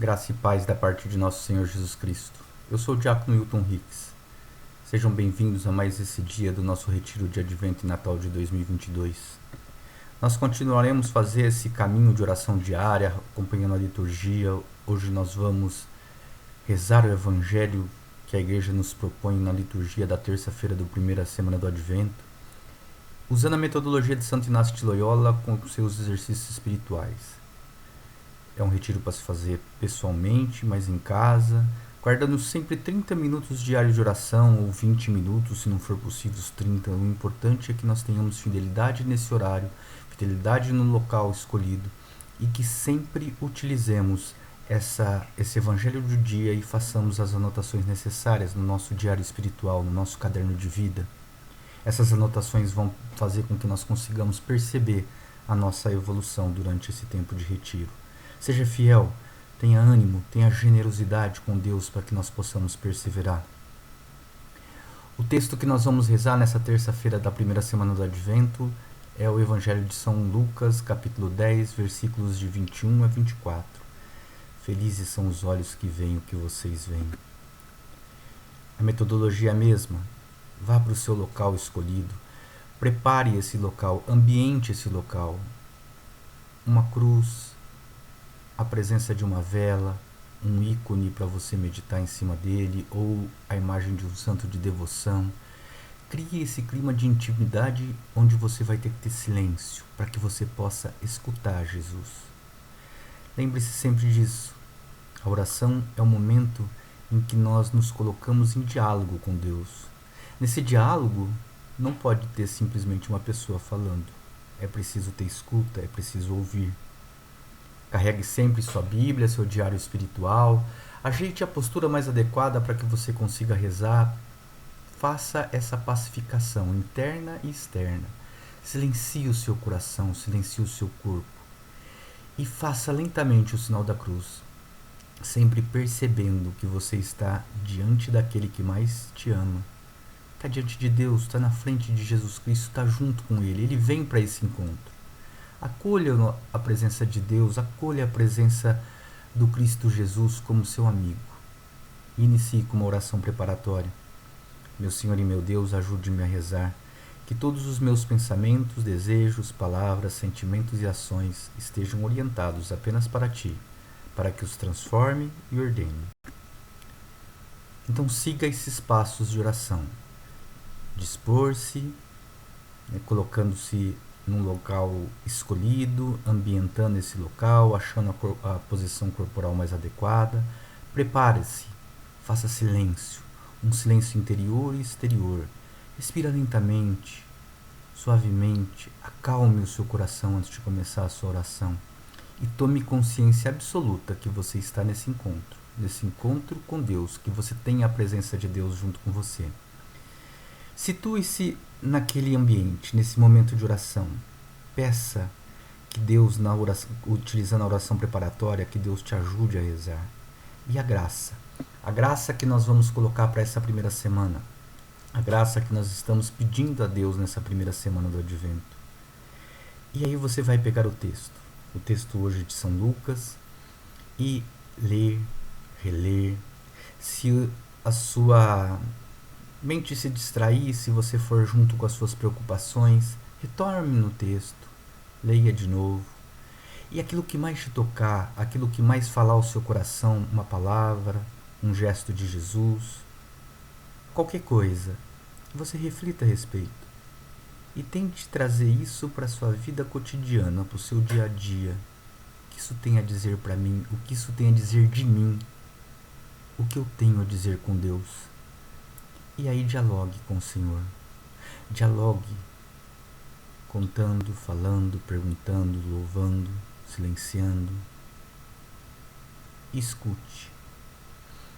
Graça e paz da parte de nosso Senhor Jesus Cristo. Eu sou o Diácono Hilton Hicks. Sejam bem-vindos a mais esse dia do nosso retiro de Advento e Natal de 2022. Nós continuaremos a fazer esse caminho de oração diária, acompanhando a liturgia. Hoje nós vamos rezar o Evangelho que a Igreja nos propõe na liturgia da terça-feira da primeira semana do Advento, usando a metodologia de Santo Inácio de Loyola com seus exercícios espirituais. É um retiro para se fazer pessoalmente, mas em casa, guardando sempre 30 minutos diários de oração, ou 20 minutos, se não for possível os 30. O importante é que nós tenhamos fidelidade nesse horário, fidelidade no local escolhido, e que sempre utilizemos esse evangelho do dia e façamos as anotações necessárias no nosso diário espiritual, no nosso caderno de vida. Essas anotações vão fazer com que nós consigamos perceber a nossa evolução durante esse tempo de retiro. Seja fiel, tenha ânimo, tenha generosidade com Deus para que nós possamos perseverar. O texto que nós vamos rezar nessa terça-feira da primeira semana do Advento é o Evangelho de São Lucas, capítulo 10, versículos de 21 a 24. Felizes são os olhos que veem o que vocês veem. A metodologia é a mesma. Vá para o seu local escolhido, prepare esse local, ambiente esse local. Uma cruz, a presença de uma vela, um ícone para você meditar em cima dele, ou a imagem de um santo de devoção. Crie esse clima de intimidade onde você vai ter que ter silêncio, para que você possa escutar Jesus. Lembre-se sempre disso. A oração é o momento em que nós nos colocamos em diálogo com Deus. Nesse diálogo, não pode ter simplesmente uma pessoa falando. É preciso ter escuta, é preciso ouvir. Carregue sempre sua Bíblia, seu diário espiritual. Ajeite a postura mais adequada para que você consiga rezar. Faça essa pacificação interna e externa. Silencie o seu coração, silencie o seu corpo. E faça lentamente o sinal da cruz, sempre percebendo que você está diante daquele que mais te ama. Está diante de Deus, está na frente de Jesus Cristo, está junto com Ele. Ele vem para esse encontro. Acolha a presença de Deus, acolha a presença do Cristo Jesus como seu amigo. Inicie com uma oração preparatória. Meu Senhor e meu Deus, ajude-me a rezar, que todos os meus pensamentos, desejos, palavras, sentimentos e ações estejam orientados apenas para Ti, para que os transforme e ordene. Então siga esses passos de oração. Dispor-se, colocando-se num local escolhido, ambientando esse local, achando a posição corporal mais adequada. Prepare-se, faça silêncio, um silêncio interior e exterior. Respira lentamente, suavemente, acalme o seu coração antes de começar a sua oração e tome consciência absoluta que você está nesse encontro com Deus, que você tem a presença de Deus junto com você. Situe-se naquele ambiente, nesse momento de oração. Peça que Deus, utilizando a oração preparatória, que Deus te ajude a rezar. E a graça que nós vamos colocar para essa primeira semana, a graça que nós estamos pedindo a Deus nessa primeira semana do Advento. E aí você vai pegar o texto hoje de São Lucas, e ler, reler. Se a sua mente se distrair, se você for junto com as suas preocupações, retorne no texto, leia de novo. E aquilo que mais te tocar, aquilo que mais falar ao seu coração, uma palavra, um gesto de Jesus, qualquer coisa, você reflita a respeito. E tente trazer isso para a sua vida cotidiana, para o seu dia a dia. O que isso tem a dizer para mim? O que isso tem a dizer de mim? O que eu tenho a dizer com Deus? E aí dialogue com o Senhor. Dialogue, contando, falando, perguntando, louvando, silenciando. Escute.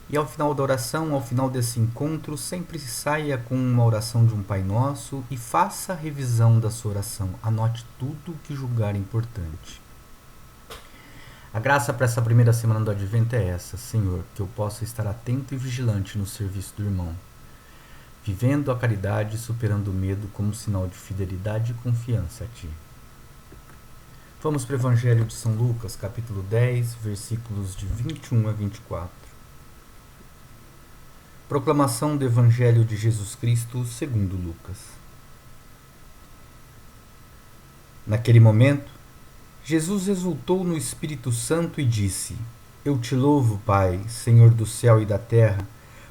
E ao final da oração, ao final desse encontro, sempre saia com uma oração de um Pai Nosso e faça a revisão da sua oração. Anote tudo o que julgar importante. A graça para essa primeira semana do Advento é essa, Senhor, que eu possa estar atento e vigilante no serviço do irmão, vivendo a caridade e superando o medo como sinal de fidelidade e confiança a Ti. Vamos para o Evangelho de São Lucas, capítulo 10, versículos de 21 a 24. Proclamação do Evangelho de Jesus Cristo segundo Lucas. Naquele momento, Jesus exultou no Espírito Santo e disse: Eu te louvo, Pai, Senhor do céu e da terra,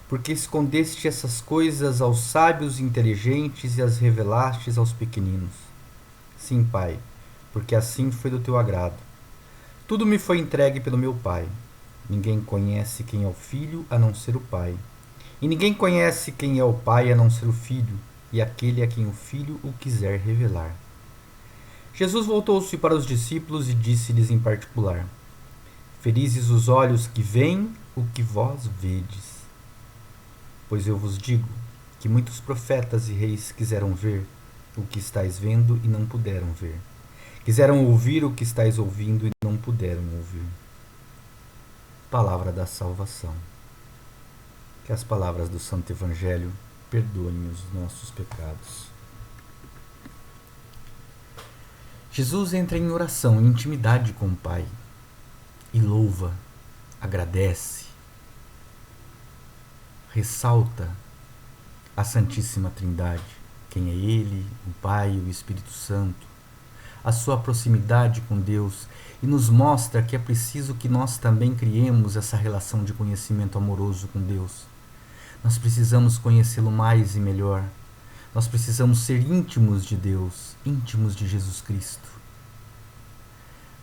porque escondeste essas coisas aos sábios e inteligentes e as revelastes aos pequeninos. Sim, Pai, porque assim foi do teu agrado. Tudo me foi entregue pelo meu Pai. Ninguém conhece quem é o Filho a não ser o Pai. E ninguém conhece quem é o Pai a não ser o Filho, e aquele a quem o Filho o quiser revelar. Jesus voltou-se para os discípulos e disse-lhes em particular: Felizes os olhos que veem o que vós vedes. Pois eu vos digo que muitos profetas e reis quiseram ver o que estáis vendo e não puderam ver. Quiseram ouvir o que estáis ouvindo e não puderam ouvir. Palavra da salvação. Que as palavras do Santo Evangelho perdoem os nossos pecados. Jesus entra em oração, em intimidade com o Pai, e louva, agradece, ressalta a Santíssima Trindade, quem é Ele, o Pai e o Espírito Santo, a sua proximidade com Deus, e nos mostra que é preciso que nós também criemos essa relação de conhecimento amoroso com Deus. Nós precisamos conhecê-lo mais e melhor. Nós precisamos ser íntimos de Deus, íntimos de Jesus Cristo.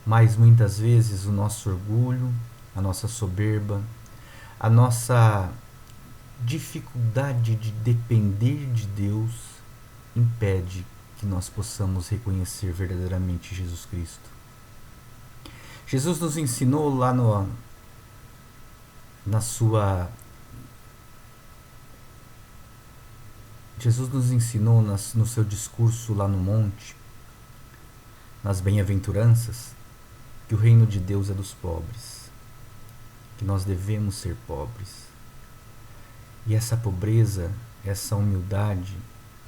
Mas muitas vezes o nosso orgulho, a nossa soberba, a nossa dificuldade de depender de Deus impede que nós possamos reconhecer verdadeiramente Jesus Cristo. Jesus nos ensinou lá no seu discurso lá no monte, nas bem-aventuranças, que o reino de Deus é dos pobres, que nós devemos ser pobres. E essa pobreza, essa humildade,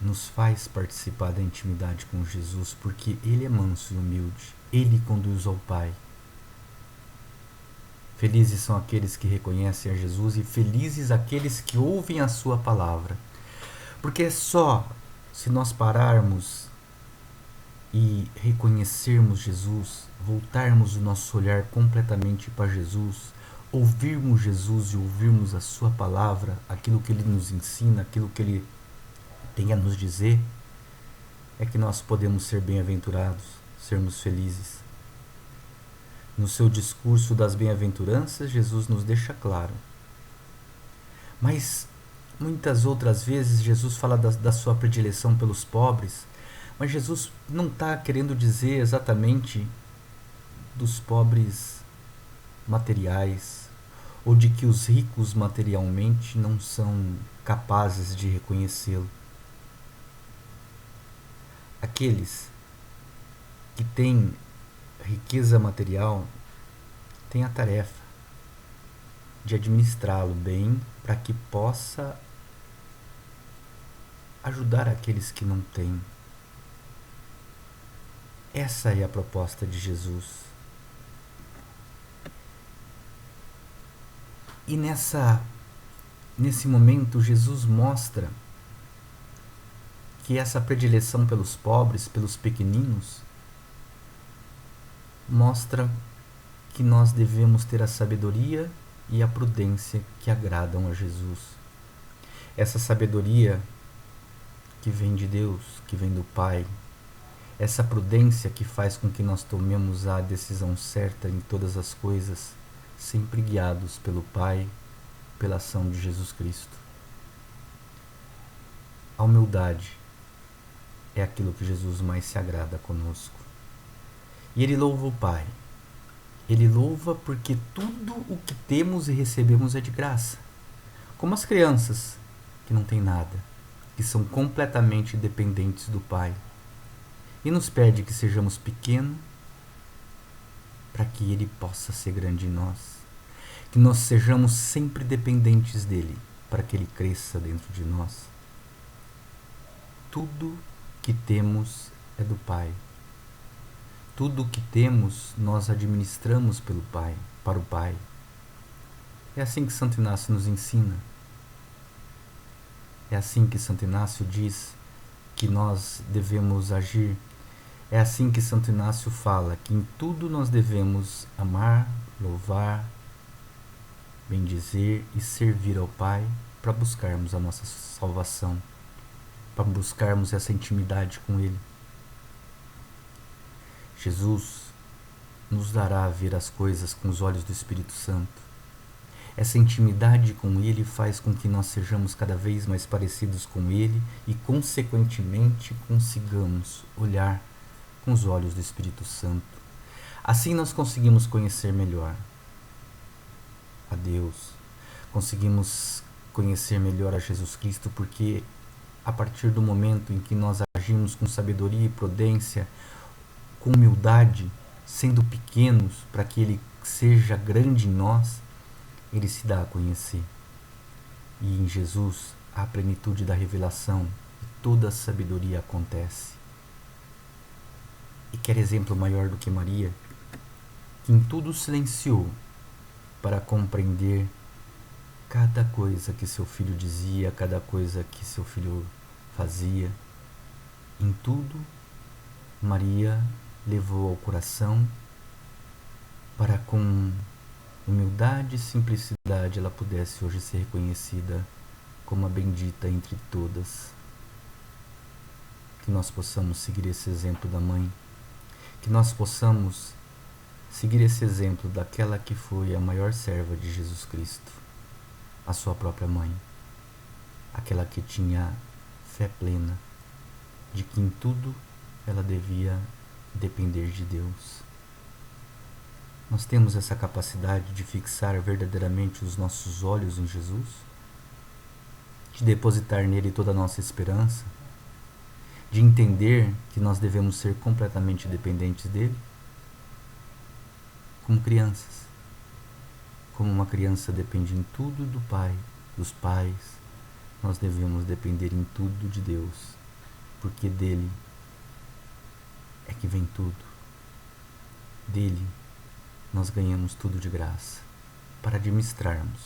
nos faz participar da intimidade com Jesus, porque Ele é manso e humilde, Ele conduz ao Pai. Felizes são aqueles que reconhecem a Jesus e felizes aqueles que ouvem a sua palavra. Porque é só se nós pararmos e reconhecermos Jesus, voltarmos o nosso olhar completamente para Jesus, ouvirmos Jesus e ouvirmos a sua palavra, aquilo que Ele nos ensina, aquilo que Ele tem a nos dizer, é que nós podemos ser bem-aventurados, sermos felizes. No seu discurso das bem-aventuranças, Jesus nos deixa claro. Mas muitas outras vezes Jesus fala da sua predileção pelos pobres, mas Jesus não está querendo dizer exatamente dos pobres materiais, ou de que os ricos materialmente não são capazes de reconhecê-lo. Aqueles que têm riqueza material têm a tarefa de administrá-lo bem para que possa ajudar aqueles que não têm. Essa é a proposta de Jesus. E nesse momento, Jesus mostra que essa predileção pelos pobres, pelos pequeninos, mostra que nós devemos ter a sabedoria e a prudência que agradam a Jesus. Essa sabedoria que vem de Deus, que vem do Pai, essa prudência que faz com que nós tomemos a decisão certa em todas as coisas, sempre guiados pelo Pai, pela ação de Jesus Cristo. A humildade é aquilo que Jesus mais se agrada conosco. E Ele louva o Pai. Ele louva porque tudo o que temos e recebemos é de graça. Como as crianças que não têm nada, que são completamente dependentes do Pai. E nos pede que sejamos pequenos para que Ele possa ser grande em nós. Que nós sejamos sempre dependentes dEle para que Ele cresça dentro de nós. Tudo que temos é do Pai. Tudo o que temos, nós administramos para o Pai. É assim que Santo Inácio nos ensina. É assim que Santo Inácio diz que nós devemos agir. É assim que Santo Inácio fala que em tudo nós devemos amar, louvar, bendizer e servir ao Pai para buscarmos a nossa salvação, para buscarmos essa intimidade com Ele. Jesus nos dará a ver as coisas com os olhos do Espírito Santo. Essa intimidade com Ele faz com que nós sejamos cada vez mais parecidos com Ele e, consequentemente, consigamos olhar com os olhos do Espírito Santo. Assim nós conseguimos conhecer melhor a Deus, conseguimos conhecer melhor a Jesus Cristo, porque a partir do momento em que nós agimos com sabedoria e prudência, com humildade, sendo pequenos para que Ele seja grande em nós, Ele se dá a conhecer. E em Jesus há a plenitude da revelação e toda a sabedoria acontece. E quer exemplo maior do que Maria, que em tudo silenciou para compreender cada coisa que seu filho dizia, cada coisa que seu filho fazia. Em tudo, Maria levou ao coração para, com humildade e simplicidade, ela pudesse hoje ser reconhecida como a bendita entre todas. Que nós possamos seguir esse exemplo da mãe, que nós possamos seguir esse exemplo daquela que foi a maior serva de Jesus Cristo, a sua própria mãe, aquela que tinha fé plena de que em tudo ela devia depender de Deus. Nós temos essa capacidade de fixar verdadeiramente os nossos olhos em Jesus, de depositar nele toda a nossa esperança, de entender que nós devemos ser completamente dependentes dele, como crianças. Como uma criança depende em tudo do pai, dos pais, nós devemos depender em tudo de Deus, porque dele é que vem tudo. Dele nós ganhamos tudo de graça, para administrarmos.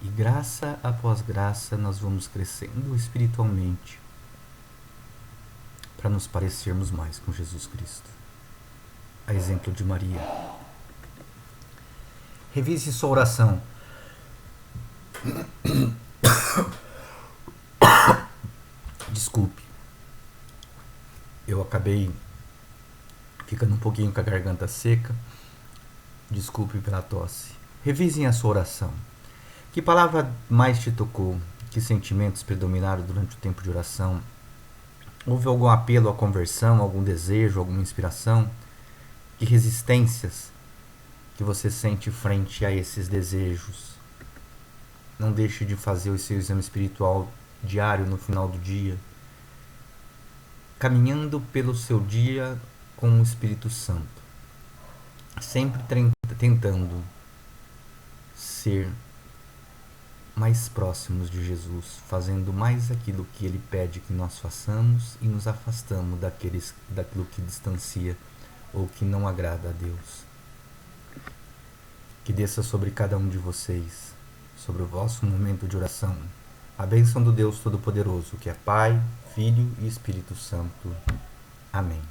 E graça após graça nós vamos crescendo espiritualmente, para nos parecermos mais com Jesus Cristo. A exemplo de Maria. Revise sua oração. Desculpe. Eu acabei ficando um pouquinho com a garganta seca. Desculpe pela tosse. Revisem a sua oração. Que palavra mais te tocou? Que sentimentos predominaram durante o tempo de oração? Houve algum apelo à conversão, algum desejo, alguma inspiração? Que resistências que você sente frente a esses desejos? Não deixe de fazer o seu exame espiritual diário no final do dia, caminhando pelo seu dia com o Espírito Santo, sempre tentando ser mais próximos de Jesus, fazendo mais aquilo que Ele pede que nós façamos e nos afastamos daquilo que distancia ou que não agrada a Deus. Que desça sobre cada um de vocês, sobre o vosso momento de oração, a bênção do Deus Todo-Poderoso, que é Pai, Filho e Espírito Santo. Amém.